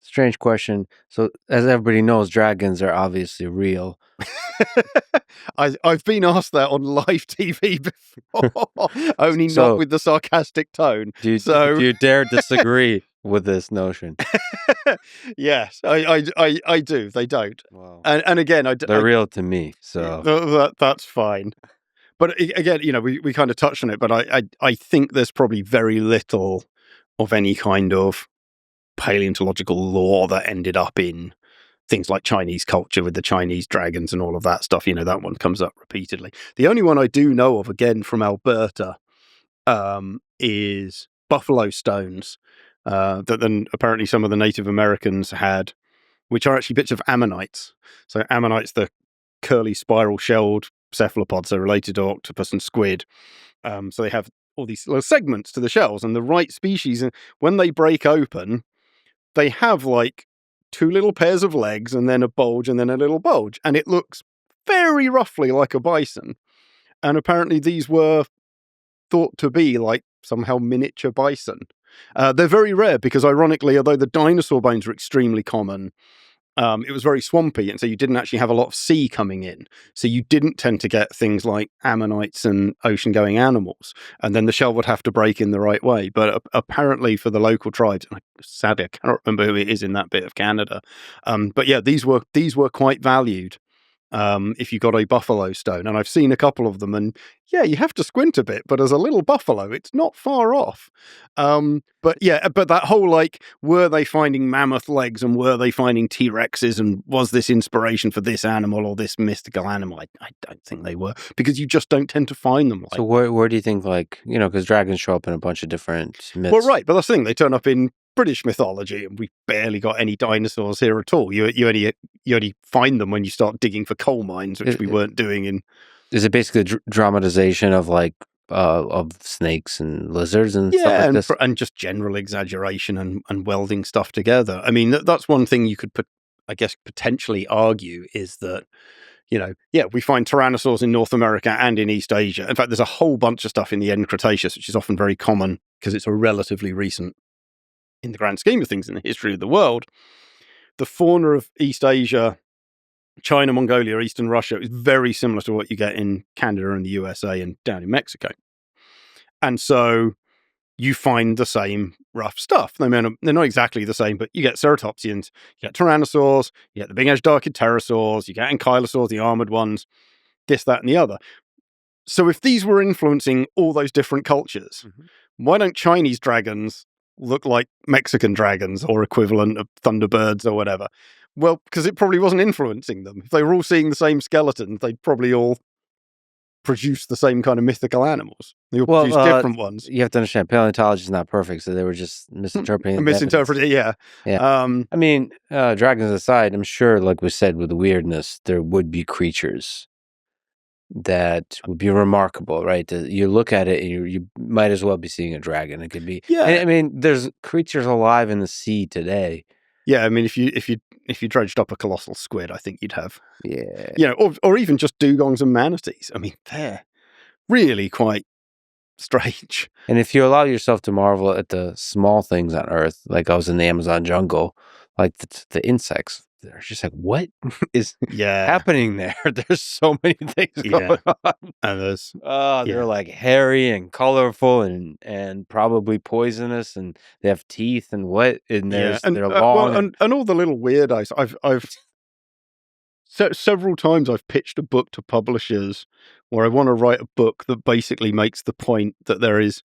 Strange question. So, as everybody knows, dragons are obviously real. I've been asked that on live TV before, only not with the sarcastic tone. Do you dare disagree with this notion? Yes, I do. They don't. Wow. And again, They're real to me, so that's fine. But again, we kind of touched on it, but I think there's probably very little of any kind of paleontological lore that ended up in things like Chinese culture with the Chinese dragons and all of that stuff. That one comes up repeatedly. The only one I do know of, again, from Alberta, is buffalo stones that then apparently some of the Native Americans had, which are actually bits of ammonites. So ammonites, the curly spiral-shelled cephalopods, are related to octopus and squid. So they have all these little segments to the shells, and the right species, when they break open, they have like two little pairs of legs and then a bulge and then a little bulge. And it looks very roughly like a bison. And apparently these were thought to be like somehow miniature bison. They're very rare because, ironically, although the dinosaur bones are extremely common, it was very swampy, and so you didn't actually have a lot of sea coming in. So you didn't tend to get things like ammonites and ocean-going animals, and then the shell would have to break in the right way. But apparently for the local tribes, and sadly I cannot remember who it is in that bit of Canada, but yeah, these were quite valued if you got a buffalo stone. And I've seen a couple of them, and yeah, you have to squint a bit, but as a little buffalo, it's not far off. But that whole, like, were they finding mammoth legs and were they finding T-Rexes, and was this inspiration for this animal or this mythical animal? I don't think they were, because you just don't tend to find them. So where do you think, because dragons show up in a bunch of different myths? Well, right, but that's the thing, they turn up in British mythology, and we barely got any dinosaurs here at all. You only find them when you start digging for coal mines, which we weren't doing in. Is it basically a dramatization of of snakes and lizards and stuff like this? And just general exaggeration and welding stuff together. I mean, that's one thing you could potentially argue is that, we find tyrannosaurs in North America and in East Asia. In fact, there's a whole bunch of stuff in the end Cretaceous, which is often very common because it's a relatively recent, in the grand scheme of things, in the history of the world. The fauna of East Asia, China, Mongolia, Eastern Russia, is very similar to what you get in Canada and the USA and down in Mexico. And so you find the same rough stuff. They're not exactly the same, but you get ceratopsians, you get tyrannosaurs, you get the big-edged darkid pterosaurs, you get ankylosaurs, the armored ones, this, that, and the other. So if these were influencing all those different cultures, why don't Chinese dragons look like Mexican dragons or equivalent of thunderbirds or whatever? Well, because it probably wasn't influencing them. If they were all seeing the same skeleton, they'd probably all produce the same kind of mythical animals. They all produce different ones. You have to understand, paleontology is not perfect, so they were just misinterpreting. Yeah. I mean, dragons aside, I'm sure, like we said, with the weirdness, there would be creatures that would be remarkable, right? You look at it and you might as well be seeing a dragon. It could be. Yeah. I mean, there's creatures alive in the sea today. Yeah, I mean, if you dredged up a colossal squid, I think you'd have. Yeah. Or even just dugongs and manatees. I mean, they're really quite strange. And if you allow yourself to marvel at the small things on Earth, like I was in the Amazon jungle, like the insects, they're just like, what is happening there? There's so many things going on. And there's they're like hairy and colorful and probably poisonous, and they have teeth and they're long. And all the little weirdos. I've several times I've pitched a book to publishers where I want to write a book that basically makes the point that there is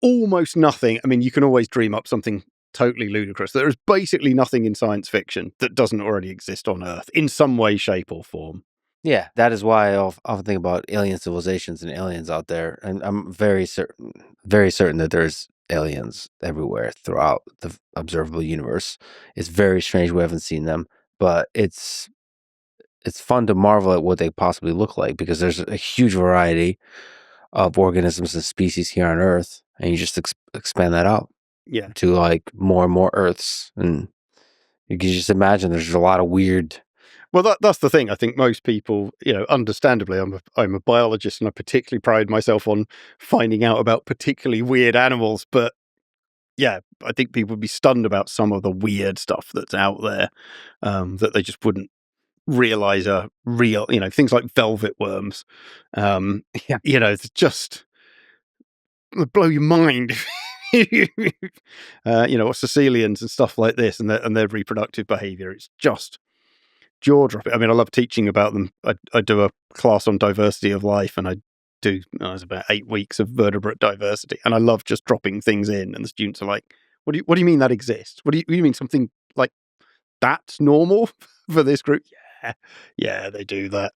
almost nothing. I mean, you can always dream up something totally ludicrous. There is basically nothing in science fiction that doesn't already exist on Earth in some way, shape, or form. Yeah, that is why I often think about alien civilizations and aliens out there, and I'm very certain that there's aliens everywhere throughout the observable universe. It's very strange we haven't seen them, but it's fun to marvel at what they possibly look like, because there's a huge variety of organisms and species here on Earth, and you just expand that out. Yeah. To like more and more Earths, and you can just imagine there's a lot of weird. Well, that's the thing. I think most people, understandably, I'm a biologist, and I particularly pride myself on finding out about particularly weird animals. But yeah, I think people would be stunned about some of the weird stuff that's out there, that they just wouldn't realize are real. Things like velvet worms. Yeah. It's just blow your mind. Or Sicilians and stuff like this, and their reproductive behavior. It's just jaw dropping. I mean, I love teaching about them. I do a class on diversity of life, and it's about 8 weeks of vertebrate diversity, and I love just dropping things in, and the students are like, "What do you mean that exists? What do you mean something like that's normal for this group?" Yeah, they do that.